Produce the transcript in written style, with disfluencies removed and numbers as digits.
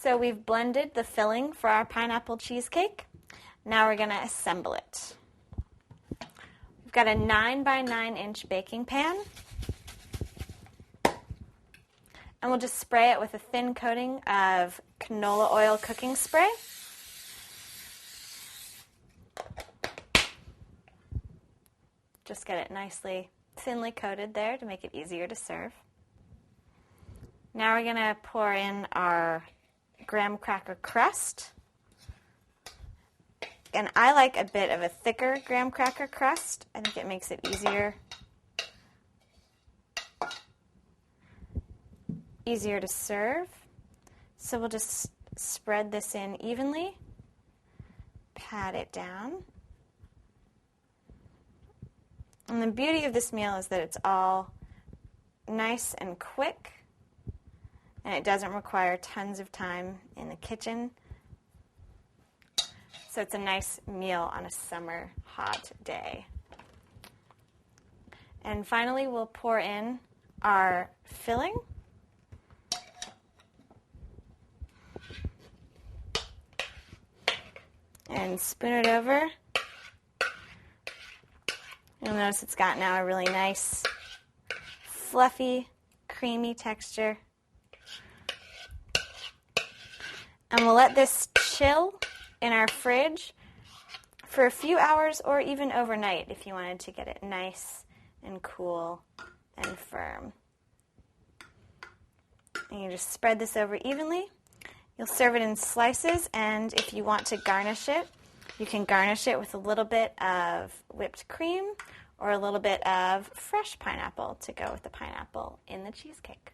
So we've blended the filling for our pineapple cheesecake. Now we're going to assemble it. We've got a 9 by 9 inch baking pan. And we'll just spray it with a thin coating of canola oil cooking spray. Just get it nicely thinly coated there to make it easier to serve. Now we're going to pour in our graham cracker crust. And I like a bit of a thicker graham cracker crust. I think it makes it easier to serve. So we'll just spread this in evenly, pat it down. And the beauty of this meal is that it's all nice and quick, and it doesn't require tons of time in the kitchen. So it's a nice meal on a summer hot day. And finally, we'll pour in our filling. And spoon it over. You'll notice it's got now a really nice, fluffy, creamy texture. And we'll let this chill in our fridge for a few hours or even overnight if you wanted to get it nice and cool and firm. And you just spread this over evenly. You'll serve it in slices, and if you want to garnish it, you can garnish it with a little bit of whipped cream or a little bit of fresh pineapple to go with the pineapple in the cheesecake.